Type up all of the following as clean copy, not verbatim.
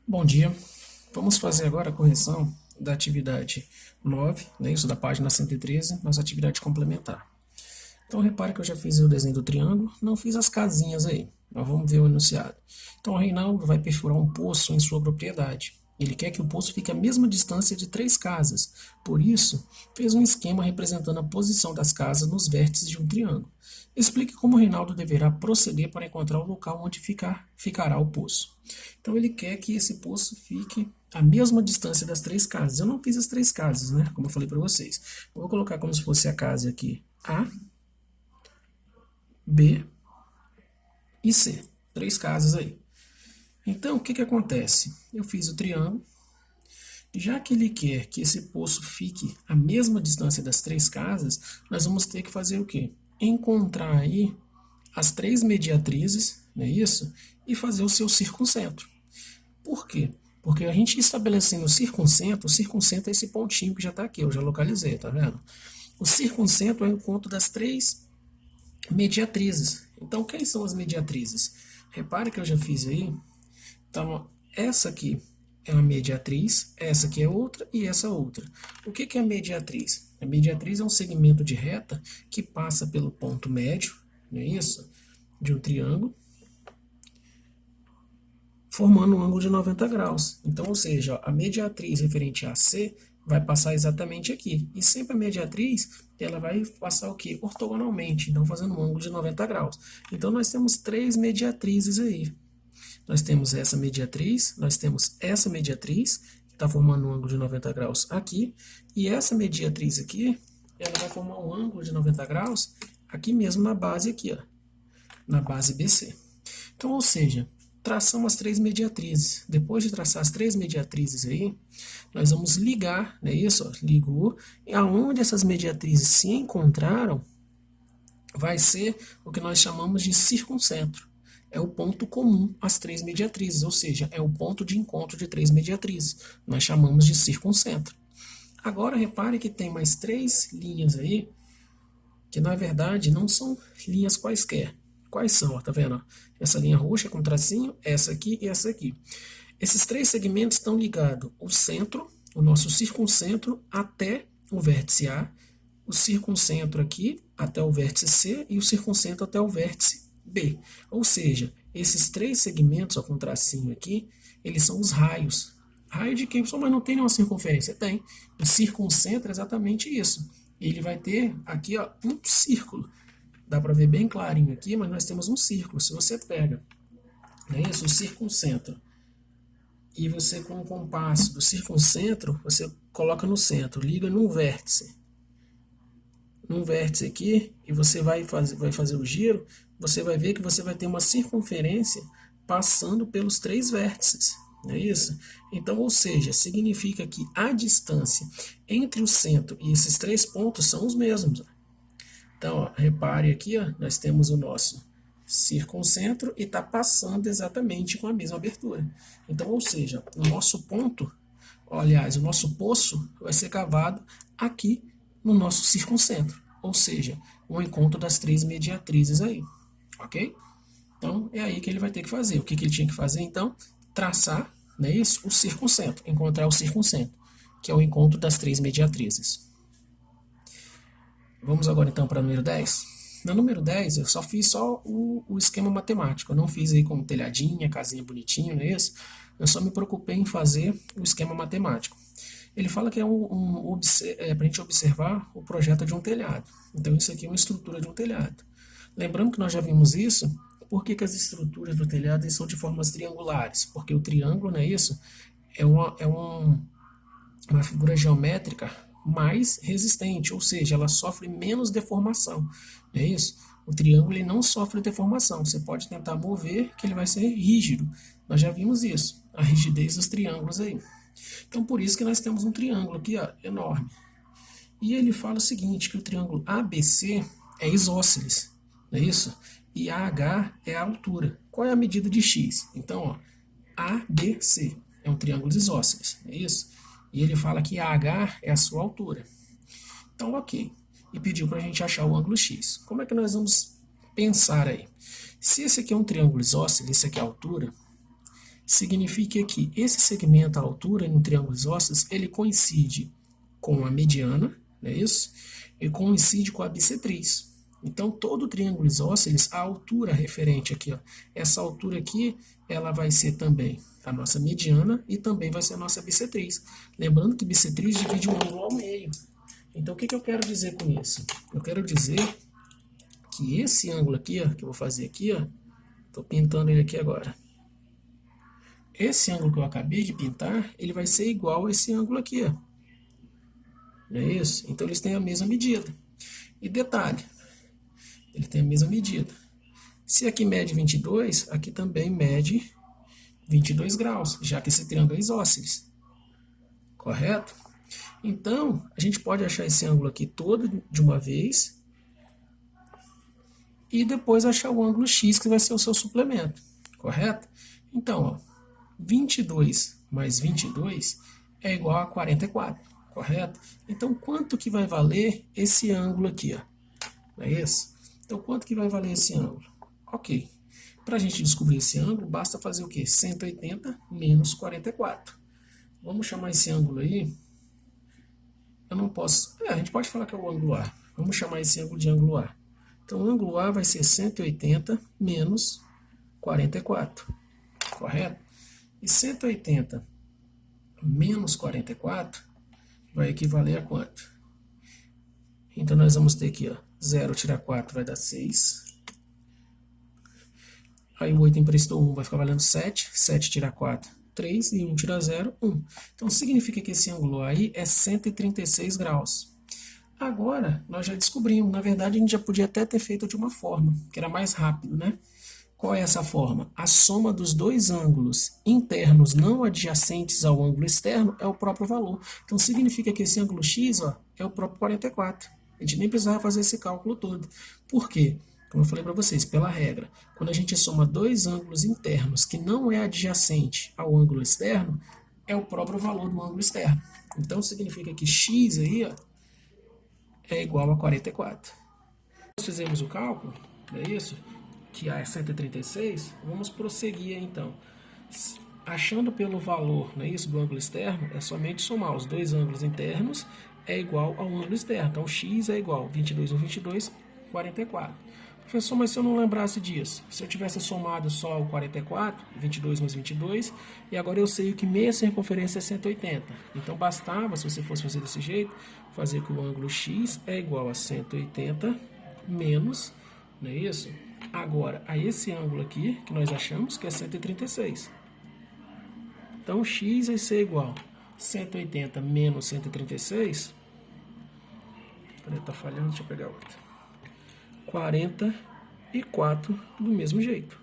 Bom dia. Vamos fazer agora a correção da atividade 9, né, isso da página 113, nossa atividade complementar. Então, repare que eu já fiz o desenho do triângulo, não fiz as casinhas aí. Nós vamos ver o enunciado. Então, o Reinaldo vai perfurar um poço em sua propriedade. Ele quer que o poço fique à mesma distância de 3 casas. Por isso, fez um esquema representando a posição das casas nos vértices de um triângulo. Explique como o Reinaldo deverá proceder para encontrar o local onde ficará o poço. Então, ele quer que esse poço fique à mesma distância das 3 casas. Eu não fiz as 3 casas, né? Como eu falei para vocês. Eu vou colocar como se fosse a casa aqui A, B e C. 3 casas aí. Então, o que acontece? Eu fiz o triângulo. Já que ele quer que esse poço fique à mesma distância das 3 casas, nós vamos ter que fazer o quê? Encontrar aí as 3 mediatrizes, não é isso? E fazer o seu circuncentro. Por quê? Porque a gente estabelecendo o circuncentro é esse pontinho que já está aqui, eu já localizei, tá vendo? O circuncentro é o encontro das 3 mediatrizes. Então, quem são as mediatrizes? Repare que eu já fiz aí. Então, essa aqui é uma mediatriz, essa aqui é outra e essa outra. O que é a mediatriz? A mediatriz é um segmento de reta que passa pelo ponto médio, não é isso? De um triângulo, formando um ângulo de 90 graus. Então, ou seja, a mediatriz referente a C vai passar exatamente aqui. E sempre a mediatriz, ela vai passar o quê? Ortogonalmente, então fazendo um ângulo de 90 graus. Então, nós temos 3 mediatrizes aí. Nós temos essa mediatriz, nós temos essa mediatriz, que está formando um ângulo de 90 graus aqui, e essa mediatriz aqui, ela vai formar um ângulo de 90 graus aqui mesmo na base aqui, ó, na base BC. Então, ou seja, traçamos as 3 mediatrizes. Depois de traçar as 3 mediatrizes aí, nós vamos ligar, não é isso? Ó, ligou, e aonde essas mediatrizes se encontraram, vai ser o que nós chamamos de circuncentro. É o ponto comum às 3 mediatrizes, ou seja, é o ponto de encontro de 3 mediatrizes. Nós chamamos de circuncentro. Agora, repare que tem mais 3 linhas aí, que na verdade não são linhas quaisquer. Quais são? Ó, tá vendo? Essa linha roxa com tracinho, essa aqui e essa aqui. Esses 3 segmentos estão ligados o centro, o nosso circuncentro, até o vértice A, o circuncentro aqui até o vértice C e o circuncentro até o vértice B. Ou seja, esses 3 segmentos, ó, com tracinho aqui, eles são os raios. Raio de quem? Mas não tem nenhuma circunferência? Tem. O circuncentro é exatamente isso. Ele vai ter aqui, ó, um círculo. Dá para ver bem clarinho aqui, mas nós temos um círculo. Se você pega, não é isso? O circuncentro, e você com o compasso do circuncentro, você coloca no centro, liga num vértice aqui, e você vai fazer o giro, você vai ver que você vai ter uma circunferência passando pelos 3 vértices, não é isso? Então, ou seja, significa que a distância entre o centro e esses 3 pontos são os mesmos. Então, ó, repare aqui, ó, nós temos o nosso circuncentro e está passando exatamente com a mesma abertura. Então, ou seja, o nosso ponto, aliás, o nosso poço vai ser cavado aqui no nosso circuncentro, ou seja, o encontro das 3 mediatrizes aí, ok? Então, é aí que ele vai ter que fazer. O que ele tinha que fazer, então? Traçar, não é isso? O circuncentro, encontrar o circuncentro, que é o encontro das 3 mediatrizes. Vamos agora então para o número 10. Na número 10, eu só fiz o esquema matemático. Eu não fiz aí com telhadinha, casinha bonitinha, não é isso? Eu só me preocupei em fazer o esquema matemático. Ele fala que é para a gente observar o projeto de um telhado. Então, isso aqui é uma estrutura de um telhado. Lembrando que nós já vimos isso, por que as estruturas do telhado são de formas triangulares? Porque o triângulo, não é isso? É uma figura geométrica mais resistente, ou seja, ela sofre menos deformação, não é isso? O triângulo ele não sofre deformação, você pode tentar mover que ele vai ser rígido, nós já vimos isso, a rigidez dos triângulos aí. Então por isso que nós temos um triângulo aqui, ó, enorme. E ele fala o seguinte, que o triângulo ABC é isósceles, não é isso? E AH é a altura. Qual é a medida de x? Então, ó, ABC é um triângulo isósceles, é isso? E ele fala que AH é a sua altura. Então, ok. E pediu para a gente achar o ângulo x. Como é que nós vamos pensar aí? Se esse aqui é um triângulo isósceles, esse aqui é a altura, significa que esse segmento, a altura no triângulo isósceles, ele coincide com a mediana, não é isso? E coincide com a bissetriz. Então, todo triângulo isósceles, a altura referente aqui, ó, essa altura aqui, ela vai ser também a nossa mediana e também vai ser a nossa bissetriz. Lembrando que bissetriz divide um ângulo ao meio. Então, o que eu quero dizer com isso? Eu quero dizer que esse ângulo aqui, ó, que eu vou fazer aqui, ó, estou pintando ele aqui agora. Esse ângulo que eu acabei de pintar, ele vai ser igual a esse ângulo aqui, ó. Não é isso? Então, eles têm a mesma medida. E detalhe, ele tem a mesma medida. Se aqui mede 22, aqui também mede 22 graus, já que esse triângulo é isósceles. Correto? Então, a gente pode achar esse ângulo aqui todo de uma vez e depois achar o ângulo x, que vai ser o seu suplemento. Correto? Então, ó, 22 mais 22 é igual a 44. Correto? Então, quanto que vai valer esse ângulo aqui? Ó? Não é isso? Então, quanto que vai valer esse ângulo? Ok. Para a gente descobrir esse ângulo, basta fazer o quê? 180 menos 44. Vamos chamar esse ângulo aí. Eu não posso... a gente pode falar que é o ângulo A. Vamos chamar esse ângulo de ângulo A. Então, o ângulo A vai ser 180 menos 44. Correto? E 180 menos 44 vai equivaler a quanto? Então, nós vamos ter aqui, ó, 0 tirar 4 vai dar 6. Aí o 8 emprestou 1, vai ficar valendo 7. 7 tira 4, 3. E 1 tira 0, 1. Então, significa que esse ângulo aí é 136 graus. Agora, nós já descobrimos. Na verdade, a gente já podia até ter feito de uma forma, que era mais rápido, né? Qual é essa forma? A soma dos dois ângulos internos não adjacentes ao ângulo externo é o próprio valor. Então, significa que esse ângulo x, ó, é o próprio 44. A gente nem precisava fazer esse cálculo todo. Por quê? Como eu falei para vocês, pela regra, quando a gente soma dois ângulos internos que não é adjacente ao ângulo externo, é o próprio valor do ângulo externo. Então, significa que x aí, ó, é igual a 44. Nós fizemos o cálculo, não é isso? Que A é 136, vamos prosseguir então. Achando pelo valor, não é isso, do ângulo externo, é somente somar os dois ângulos internos, é igual ao ângulo externo. Então, x é igual a 22 ou 22, 44. Professor, mas se eu não lembrasse disso, se eu tivesse somado só o 44, 22 mais 22, e agora eu sei que meia circunferência é 180. Então, bastava, se você fosse fazer desse jeito, fazer que o ângulo x é igual a 180 menos, não é isso? Agora, a esse ângulo aqui, que nós achamos que é 136. Então, x vai ser igual a 180 menos 136. Peraí, tá falhando, deixa eu pegar outra. 44 do mesmo jeito.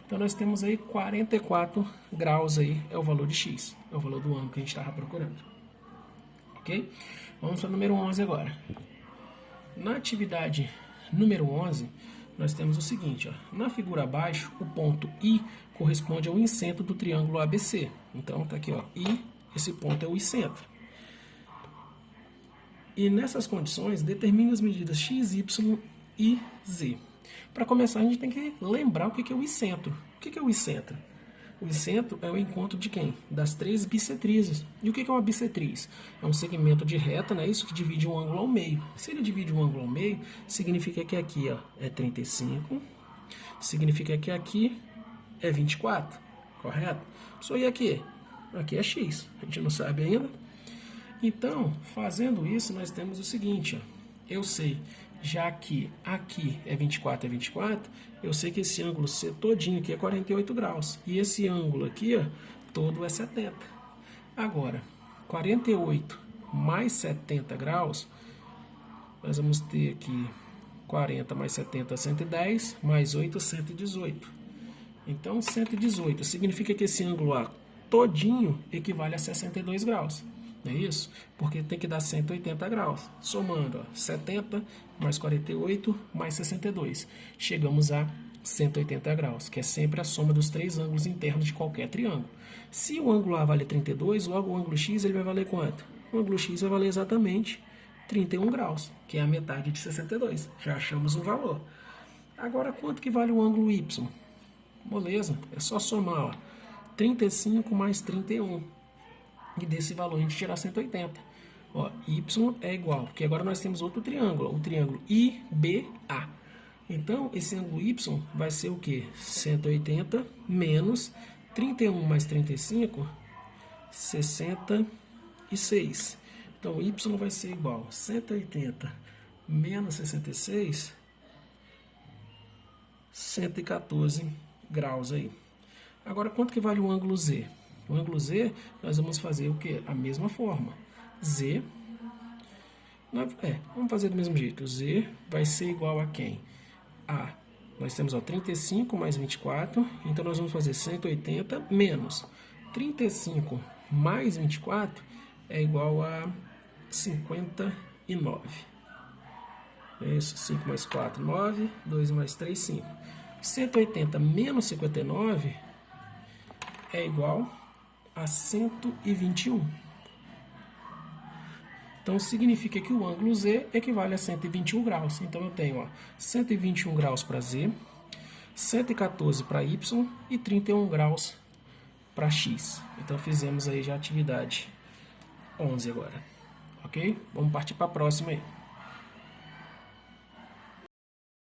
Então, nós temos aí 44 graus aí, é o valor de x. É o valor do ângulo que a gente estava procurando. Ok? Vamos para o número 11 agora. Na atividade número 11, nós temos o seguinte, ó, na figura abaixo, o ponto I corresponde ao incentro do triângulo ABC. Então, tá aqui, ó, I, esse ponto é o icentro. E nessas condições, determine as medidas x, y e z. Para começar, a gente tem que lembrar o que é o icentro. O que é o icentro? O icentro é o encontro de quem? Das três bissetrizes. E o que é uma bissetriz? É um segmento de reta, né? Isso que divide um ângulo ao meio. Se ele divide um ângulo ao meio, significa que aqui, ó, é 35, significa que aqui é 24, correto? Só e aqui? Aqui é x, a gente não sabe ainda. Então, fazendo isso, nós temos o seguinte, ó, eu sei, já que aqui é 24, eu sei que esse ângulo C todinho aqui é 48 graus. E esse ângulo aqui, ó, todo é 70. Agora, 48 mais 70 graus, nós vamos ter aqui 40 mais 70, 110, mais 8, 118. Então, 118 significa que esse ângulo A todinho equivale a 62 graus. Não é isso? Porque tem que dar 180 graus. Somando, ó, 70 mais 48 mais 62. Chegamos a 180 graus, que é sempre a soma dos três ângulos internos de qualquer triângulo. Se o ângulo A vale 32, logo o ângulo X ele vai valer quanto? O ângulo X vai valer exatamente 31 graus, que é a metade de 62. Já achamos um valor. Agora, quanto que vale o ângulo Y? Beleza, é só somar, ó. 35 mais 31. E desse valor a gente tirar 180. Ó, y é igual, porque agora nós temos outro triângulo, o triângulo IBA. Então, esse ângulo y vai ser o quê? 180 menos 31 mais 35, 66. Então, y vai ser igual a 180 menos 66, 114 graus aí. Agora, quanto que vale o ângulo Z? O ângulo Z, nós vamos fazer o quê? A mesma forma. Z, vamos fazer do mesmo jeito. Z vai ser igual a quem? A, nós temos 35 mais 24, então nós vamos fazer 180 menos 35 mais 24 é igual a 59. É isso, 5 mais 4, 9, 2 mais 3, 5. 180 menos 59 é igual a 121. Então, significa que o ângulo Z equivale a 121 graus. Então, eu tenho 121 graus para Z, 114 para Y e 31 graus para X. Então, fizemos aí já a atividade 11 agora. Ok? Vamos partir para a próxima aí.